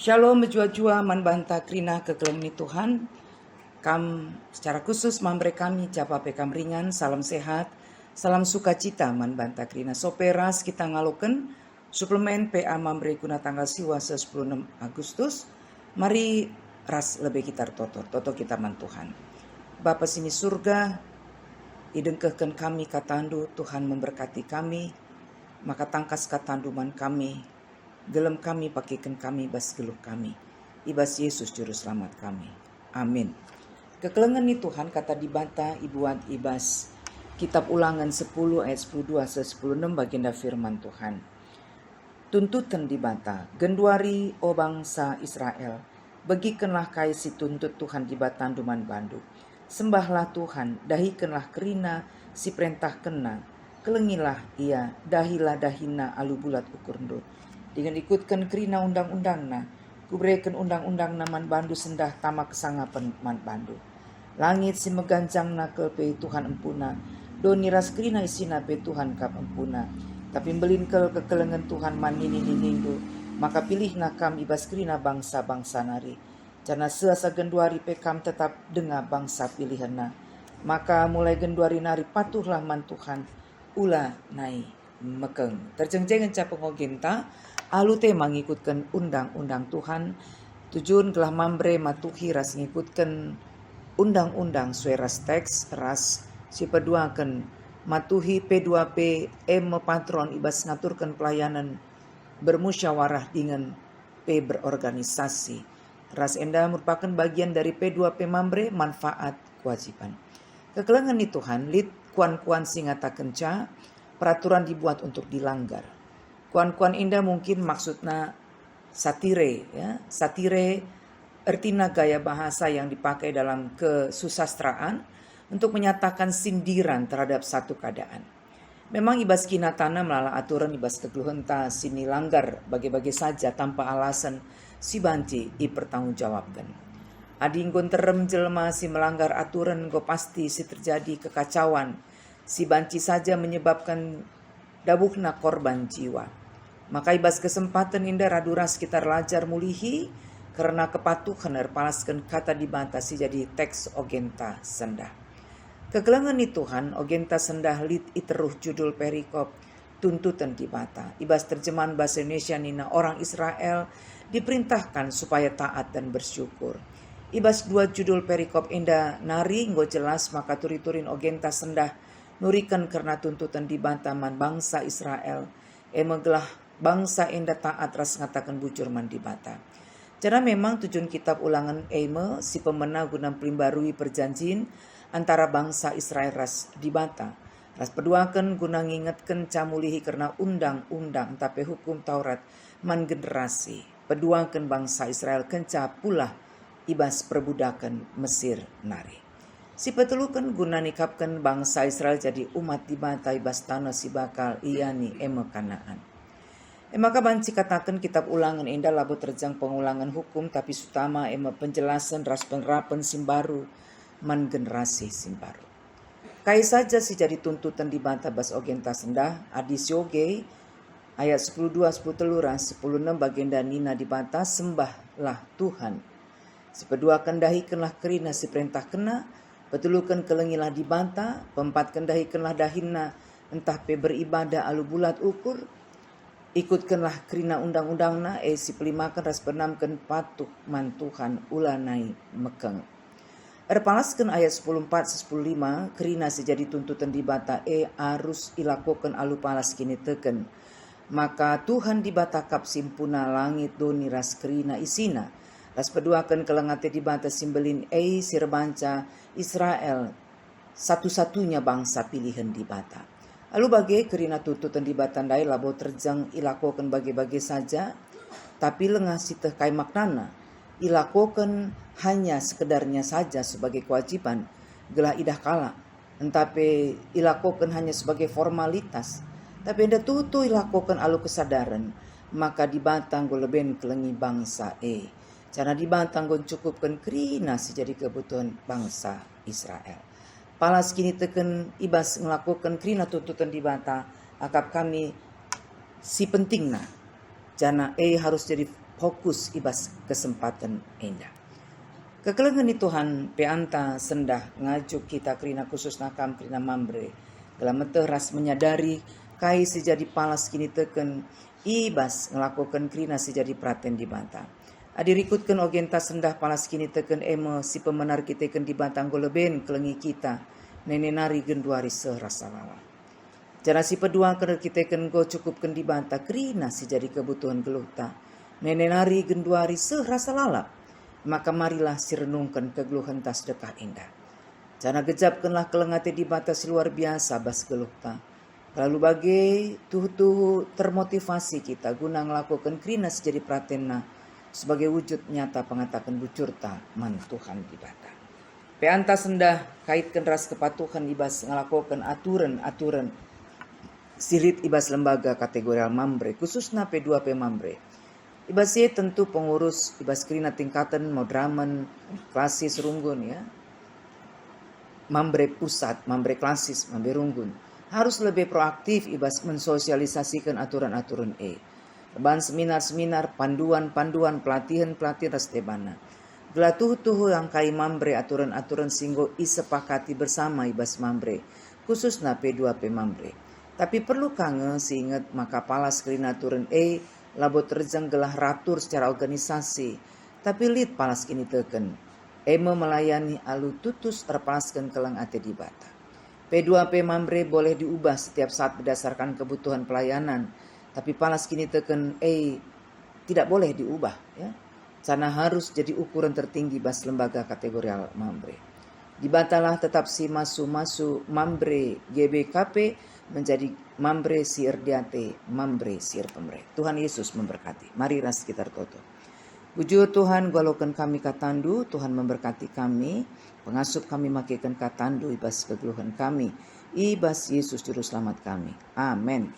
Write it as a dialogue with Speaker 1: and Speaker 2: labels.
Speaker 1: Shalom menjua-jua manbanta krina kekelemi Tuhan. Kam secara khusus mambre kami japa pekam ringan, salam sehat, salam sukacita manbanta krina. Soperas kita ngaloken suplemen PA mambre guna tanggal siwa 16 Agustus. Mari ras lebih kita toto kita man Tuhan. Bapa sini surga, idengkehken kami katandu, Tuhan memberkati kami, maka tangkas katanduman kami, gelem kami pakaikan kami bas geluh kami. Ibas Yesus juru selamat kami. Amin. Kekelengan ni Tuhan kata dibanta ibuat ibas kitab Ulangan 10 ayat 12 16 baginda firman Tuhan. Tuntutan dibanta, genduari o bangsa Israel, bagikanlah kai si tuntut Tuhan di batanduman bandu. Sembahlah Tuhan, dahikanlah kerina si perintah kena, kelengilah ia, dahilah dahina alu bulat ukurndo. Dengan ikutkan kerina undang-undangna, kubrekan undang-undang naman bandu sendah tamak kesangapan man bandu. Langit si meganjang na pe Tuhan empuna, doni ras kerina isina pe Tuhan kap empuna. Tapi belinkel kekelengan Tuhan man nini-ninindu, maka pilih nakam ibas kerina bangsa-bangsa nari. Karena seasa genduari pekam tetap dengar bangsa pilihana. Maka mulai genduari nari patuhlah man Tuhan, ula nai mekeng. Terjeng-jengen ca pengogenta, alu te mengikutkan undang-undang Tuhan, tujuan gelah mambre matuhi ras ngikutkan undang-undang suai ras teks ras si peduakan matuhi P2P patron ibas ngaturkan pelayanan bermusyawarah dengan P berorganisasi. Ras enda merupakan bagian dari P2P mambre manfaat kewajiban. Kekelengan ni Tuhan lid kuan-kuan singata kenca peraturan dibuat untuk dilanggar. Kuan-kuan indah mungkin maksudnya satire, ya. Satire artinya gaya bahasa yang dipakai dalam kesusastraan untuk menyatakan sindiran terhadap satu keadaan. Memang ibas kinatana melala aturan ibas kegluhenta sini langgar bagi-bagi saja tanpa alasan si banci dipertanggungjawabkan. Adinggon terem jelma si melanggar aturan go pasti si terjadi kekacauan. Si banci saja menyebabkan dabuhna korban jiwa. Maka ibas kesempatan indah radura sekitar lajar mulihi karena kepatuhan erpalaskan kata dibatasi jadi teks ogenta sendah. Kegelangan ni Tuhan ogenta sendah lit iteruh judul perikop tuntutan dibata. Ibas terjemahan bahasa Indonesia nina orang Israel diperintahkan supaya taat dan bersyukur. Ibas dua judul perikop indah nari nggo jelas maka turi-turin ogenta sendah nurikan karena tuntutan dibantah man bangsa Israel. Emegelah bangsa indah taat ras ngatakan bujur man dibata. Karena memang tujuan kitab Ulangan si pemena guna pelimbarui perjanjian antara bangsa Israel ras dibata. Ras peduakan guna ngingetkan camulihi karena undang-undang tapi hukum Taurat man generasi. Peduakan bangsa Israel kenca pula ibas perbudakan Mesir nari. Si petelukan guna nikapkan bangsa Israel jadi umat dibata ibas tanah si bakal iani Kanaan. Maka banci katakan kitab Ulangan indah labu terjang pengulangan hukum tapi sutama penjelasan ras penerapan simbaru man generasi simbaru. Kai saja si jadi tuntutan dibantah bas ogenta sendah adisyoge ayat 10:2 10 teluran 10:6 bagenda nina dibantah sembahlah Tuhan. Si pedua kendahikanlah kerina si perintah kena, petulukan kelengilah dibantah, pempat kendahikanlah dahina entah pe beribadah alu bulat ukur, ikutkanlah kerina undang-undangna si pelimakan ras penamkan patuh man Tuhan ulanai mekeng. Erpalaskan ayat 10:4 10:5 kerina sejadi tuntutan dibata harus ilakokan alu palas kini teken. Maka Tuhan dibatakap simpuna langit doni ras kerina isina. Ras peduakan kelengate dibata simbelin sirbanca Israel satu-satunya bangsa pilihan dibata. Lalu bagai kerina tuntutan dibatandai labo terjang ilakokan bagi-bagi saja, tapi lengah siteh kai maknana. Ilakokan hanya sekedarnya saja sebagai kewajiban, gelah idah kala. Entape ilakokan hanya sebagai formalitas, tapi enda tutu ilakokan alu kesadaran, maka dibatang go leben kelengi bangsa Cara dibantang gon cukupkan kerina sejadi kebutuhan bangsa Israel. Palas kini teken ibas melakukan kerina tuntutan dibantah akap kami si pentingna. Jana harus jadi fokus ibas kesempatan indah. Kekelengan ni Tuhan peanta sendah ngajuk kita kerina khusus nakam kerina mambre. Dalam ras menyadari kai sejadi palas kini teken ibas ngelakukan kerina sejadi praten di banta. Adirikutkan ogenta sendah palas kini teken emo si pemenar kita ken di bantang goleben kelengi kita nenenari genduari serasa lala. Jana si pedua kena kita ken go cukupkan di banta kerina sejadi kebutuhan geluhta nenenari genduari serasa lala. Maka marilah sirenungkan kegeluhan tas sedekah indah. Jana gejapkanlah kelengate di batas luar biasa bas geluhta. Lalu bagai tuhu termotivasi kita guna ngelakukan kerina sejadi pratena sebagai wujud nyata pengatakan bucurta man Tuhan di bata. Peanta sendah kaitkan ras kepatuhan ibas ngelakukan aturan sirit ibas lembaga kategorial mambre khususnya P2P mambre. Ibasnya tentu pengurus ibas kerina tingkatan modraman klasis runggun ya. Mambre pusat, mambre klasis, mambre runggun harus lebih proaktif ibas mensosialisasikan aturan-aturan Leban seminar-seminar, panduan-panduan, pelatihan-pelatihan rastebana. Gelatuh-tuh yang kai mambre aturan-aturan singgo isepakati bersama ibas mambre khususnya P2P mambre. Tapi perlu kange seingat maka palas kerina aturan labot terjang gelah ratur secara organisasi, tapi lid palas kini teken. Eme melayani alu tutus terpalaskan kelang ate di bata. P2P mambre boleh diubah setiap saat berdasarkan kebutuhan pelayanan, tapi palas kini teken tidak boleh diubah ya. Karena harus jadi ukuran tertinggi bas lembaga kategorial mambre. Dibatalah tetap si masu mambre GBKP menjadi mambre sier diate, mambre sier pemre. Tuhan Yesus memberkati. Mari ras kita toto. Bujur Tuhan golokan kami katandu, Tuhan memberkati kami, pengasup kami makikan katandu ibas kegeluhan kami, ibas Yesus juru selamat kami. Amin.